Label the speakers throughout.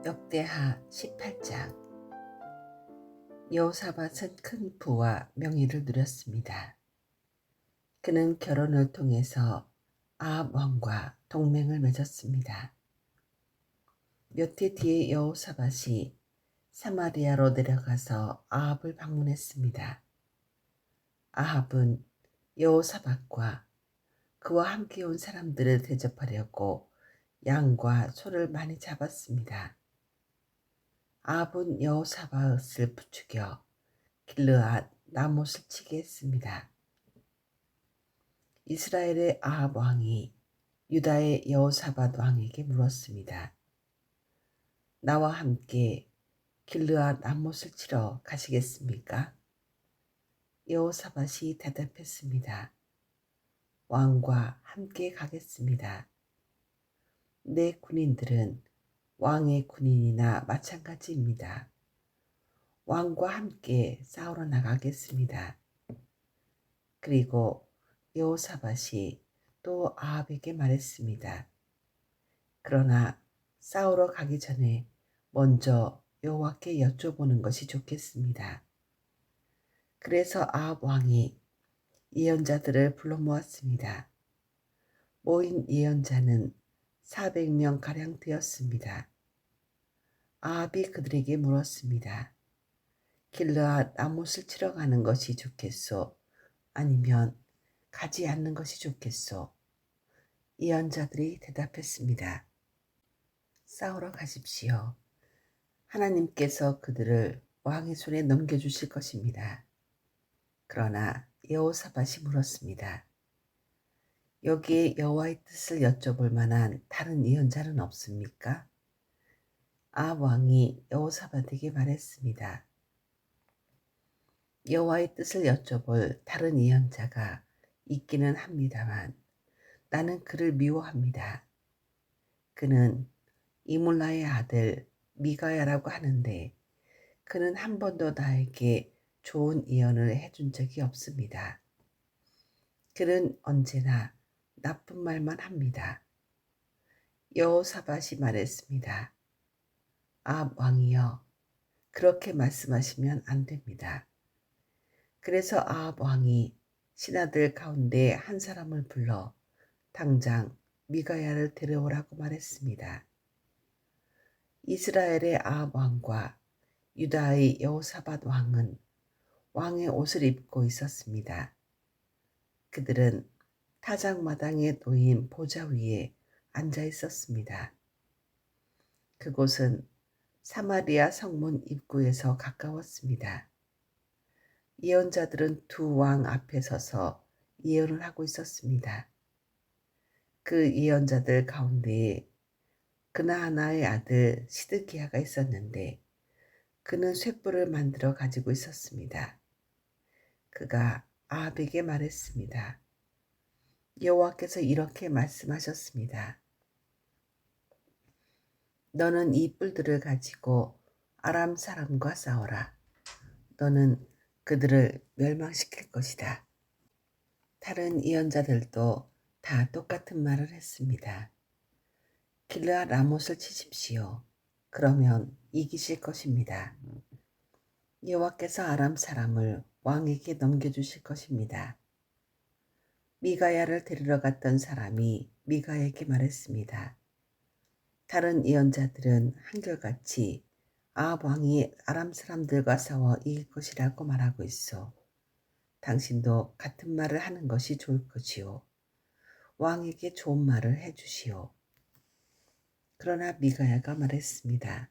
Speaker 1: 역대하 18장. 여호사밧은 큰 부와 명예를 누렸습니다. 그는 결혼을 통해서 아합 왕과 동맹을 맺었습니다. 몇 해 뒤에 여호사밧이 사마리아로 내려가서 아합을 방문했습니다. 아합은 여호사밧과 그와 함께 온 사람들을 대접하려고 양과 소를 많이 잡았습니다. 아합은 여호사밧을 부추겨 길르앗 나못을 치게 했습니다. 이스라엘의 아합 왕이 유다의 여호사밧 왕에게 물었습니다. 나와 함께 길르앗 나못을 치러 가시겠습니까? 여호사밧이 대답했습니다. 왕과 함께 가겠습니다. 내 군인들은 왕의 군인이나 마찬가지입니다. 왕과 함께 싸우러 나가겠습니다. 그리고 여호사밧이 또 아합에게 말했습니다. 그러나 싸우러 가기 전에 먼저 여호와께 여쭤보는 것이 좋겠습니다. 그래서 아합 왕이 예언자들을 불러 모았습니다. 모인 예언자는 400명 가량 되었습니다. 아합이 그들에게 물었습니다. 길르앗 나못을 치러 가는 것이 좋겠소? 아니면 가지 않는 것이 좋겠소? 예언자들이 대답했습니다. 싸우러 가십시오. 하나님께서 그들을 왕의 손에 넘겨주실 것입니다. 그러나 여호사밧이 물었습니다. 여기에 여호와의 뜻을 여쭤볼 만한 다른 예언자는 없습니까? 아합 왕이 여호사밧에게 말했습니다. 여호와의 뜻을 여쭤볼 다른 예언자가 있기는 합니다만 나는 그를 미워합니다. 그는 이물라의 아들 미가야라고 하는데 그는 한 번도 나에게 좋은 예언을 해준 적이 없습니다. 그는 언제나 나쁜 말만 합니다. 여호사밧이 말했습니다. 아합 왕이여, 그렇게 말씀하시면 안 됩니다. 그래서 아합 왕이 신하들 가운데 한 사람을 불러 당장 미가야를 데려오라고 말했습니다. 이스라엘의 아합 왕과 유다의 여호사밧 왕은 왕의 옷을 입고 있었습니다. 그들은 타작마당에 놓인 보좌 위에 앉아 있었습니다. 그곳은 사마리아 성문 입구에서 가까웠습니다. 예언자들은 두 왕 앞에 서서 예언을 하고 있었습니다. 그 예언자들 가운데에 그나하나의 아들 시드기야가 있었는데 그는 쇳불을 만들어 가지고 있었습니다. 그가 아합에게 말했습니다. 여호와께서 이렇게 말씀하셨습니다. 너는 이 뿔들을 가지고 아람 사람과 싸워라. 너는 그들을 멸망시킬 것이다. 다른 예언자들도 다 똑같은 말을 했습니다. 길르앗 라못을 치십시오. 그러면 이기실 것입니다. 여호와께서 아람 사람을 왕에게 넘겨주실 것입니다. 미가야를 데리러 갔던 사람이 미가야에게 말했습니다. 다른 예언자들은 한결같이 아합 왕이 아람 사람들과 싸워 이길 것이라고 말하고 있어. 당신도 같은 말을 하는 것이 좋을 것이요. 왕에게 좋은 말을 해주시오. 그러나 미가야가 말했습니다.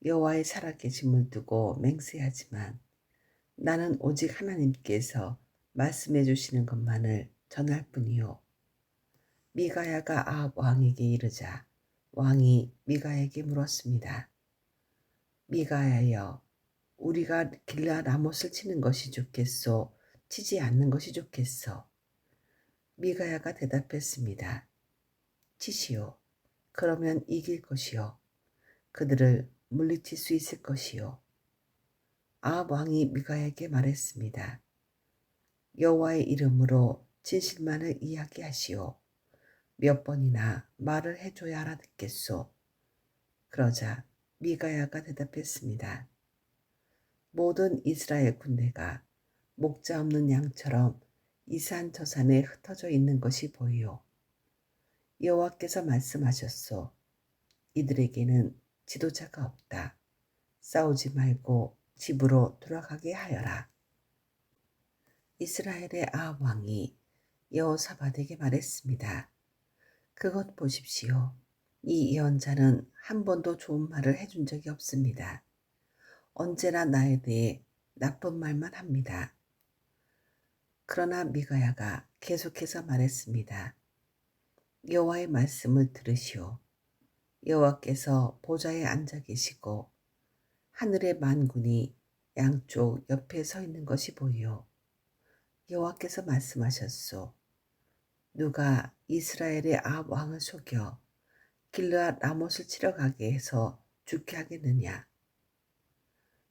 Speaker 1: 여호와의 살아계심을 두고 맹세하지만 나는 오직 하나님께서 말씀해 주시는 것만을 전할 뿐이요. 미가야가 아합 왕에게 이르자 왕이 미가야에게 물었습니다. 미가야여, 우리가 길르앗 라못을 치는 것이 좋겠소? 치지 않는 것이 좋겠소? 미가야가 대답했습니다. 치시오. 그러면 이길 것이요. 그들을 물리칠 수 있을 것이요. 아합 왕이 미가야에게 말했습니다. 여호와의 이름으로 진실만을 이야기하시오. 몇 번이나 말을 해줘야 알아듣겠소. 그러자 미가야가 대답했습니다. 모든 이스라엘 군대가 목자 없는 양처럼 이 산 저 산에 흩어져 있는 것이 보이오. 여호와께서 말씀하셨소. 이들에게는 지도자가 없다. 싸우지 말고 집으로 돌아가게 하여라. 이스라엘의 아합 왕이 여호사밧에게 말했습니다. 그것 보십시오. 이 예언자는 한 번도 좋은 말을 해준 적이 없습니다. 언제나 나에 대해 나쁜 말만 합니다. 그러나 미가야가 계속해서 말했습니다. 여호와의 말씀을 들으시오. 여호와께서 보좌에 앉아 계시고 하늘의 만군이 양쪽 옆에 서 있는 것이 보이오. 여호와께서 말씀하셨소. 누가 이스라엘의 아합 왕을 속여 길르앗 라못을 치러 가게 해서 죽게 하겠느냐.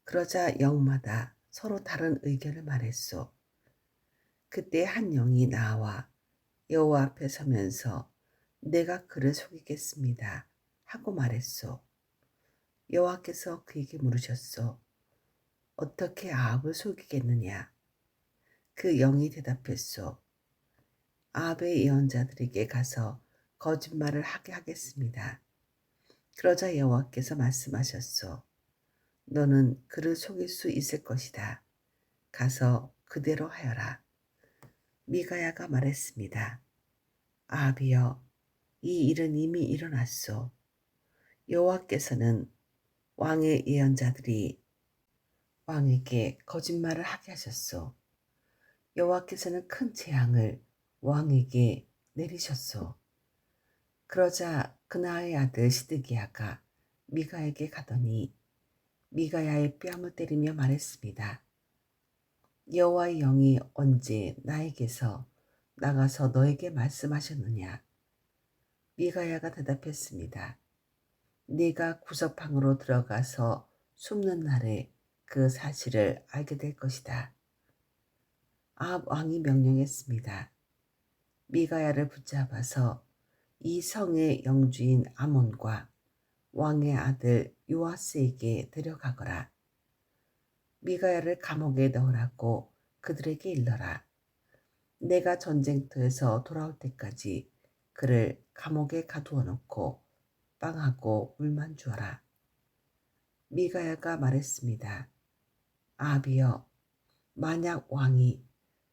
Speaker 1: 그러자 영마다 서로 다른 의견을 말했소. 그때 한 영이 나와 여호와 앞에 서면서 내가 그를 속이겠습니다 하고 말했소. 여호와께서 그에게 물으셨소. 어떻게 아합을 속이겠느냐. 그 영이 대답했소. 아합의 예언자들에게 가서 거짓말을 하게 하겠습니다. 그러자 여호와께서 말씀하셨소. 너는 그를 속일 수 있을 것이다. 가서 그대로 하여라. 미가야가 말했습니다. 아합이여, 이 일은 이미 일어났소. 여호와께서는 왕의 예언자들이 왕에게 거짓말을 하게 하셨소. 여호와께서는 큰 재앙을 왕에게 내리셨소. 그러자 그나의 아들 시드기야가 미가에게 가더니 미가야의 뺨을 때리며 말했습니다. 여호와의 영이 언제 나에게서 나가서 너에게 말씀하셨느냐. 미가야가 대답했습니다. 네가 구석방으로 들어가서 숨는 날에 그 사실을 알게 될 것이다. 아합 왕이 명령했습니다. 미가야를 붙잡아서 이 성의 영주인 아몬과 왕의 아들 요아스에게 데려가거라. 미가야를 감옥에 넣으라고 그들에게 일러라. 내가 전쟁터에서 돌아올 때까지 그를 감옥에 가두어 놓고 빵하고 물만 주어라. 미가야가 말했습니다. 아합이여, 만약 왕이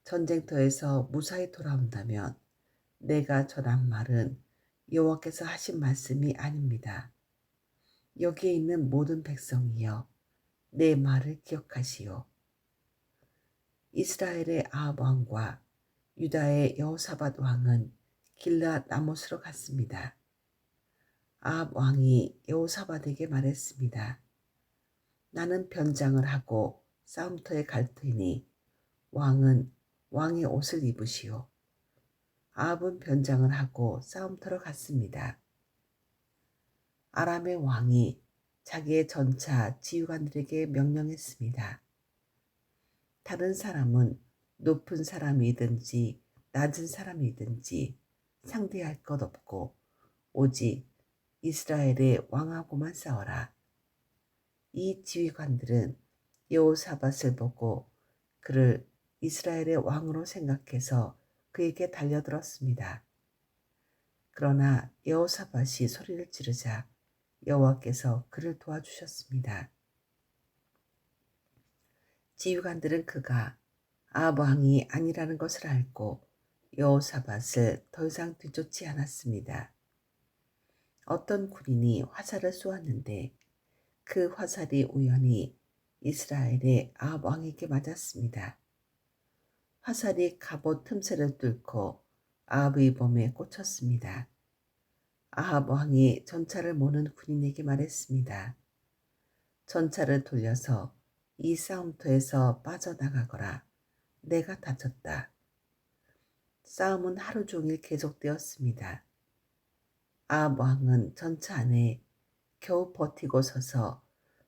Speaker 1: 전쟁터에서 무사히 돌아온다면 내가 전한 말은 여호와께서 하신 말씀이 아닙니다. 여기에 있는 모든 백성이여, 내 말을 기억하시오. 이스라엘의 아합 왕과 유다의 여호사밧 왕은 길르앗 라못으로 갔습니다. 아합 왕이 여호사밧에게 말했습니다. 나는 변장을 하고 싸움터에 갈 테니 왕은 왕의 옷을 입으시오. 아합은 변장을 하고 싸움터로 갔습니다. 아람의 왕이 자기의 전차 지휘관들에게 명령했습니다. 다른 사람은 높은 사람이든지 낮은 사람이든지 상대할 것 없고 오직 이스라엘의 왕하고만 싸워라. 이 지휘관들은 여호사밧을 보고 그를 이스라엘의 왕으로 생각해서 그에게 달려들었습니다. 그러나 여호사밧이 소리를 지르자 여호와께서 그를 도와주셨습니다. 지휘관들은 그가 아합 왕이 아니라는 것을 알고 여호사밧을 더 이상 뒤쫓지 않았습니다. 어떤 군인이 화살을 쏘았는데 그 화살이 우연히 이스라엘의 아합 왕에게 맞았습니다. 화살이 갑옷 틈새를 뚫고 아합의 몸에 꽂혔습니다. 아합 왕이 전차를 모는 군인에게 말했습니다. 전차를 돌려서 이 싸움터에서 빠져나가거라. 내가 다쳤다. 싸움은 하루 종일 계속되었습니다. 아합 왕은 전차 안에 겨우 버티고 서서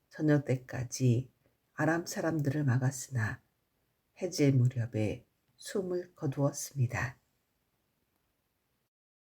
Speaker 1: 저녁 때까지 아람 사람들을 막았으나 해질 무렵에 숨을 거두었습니다.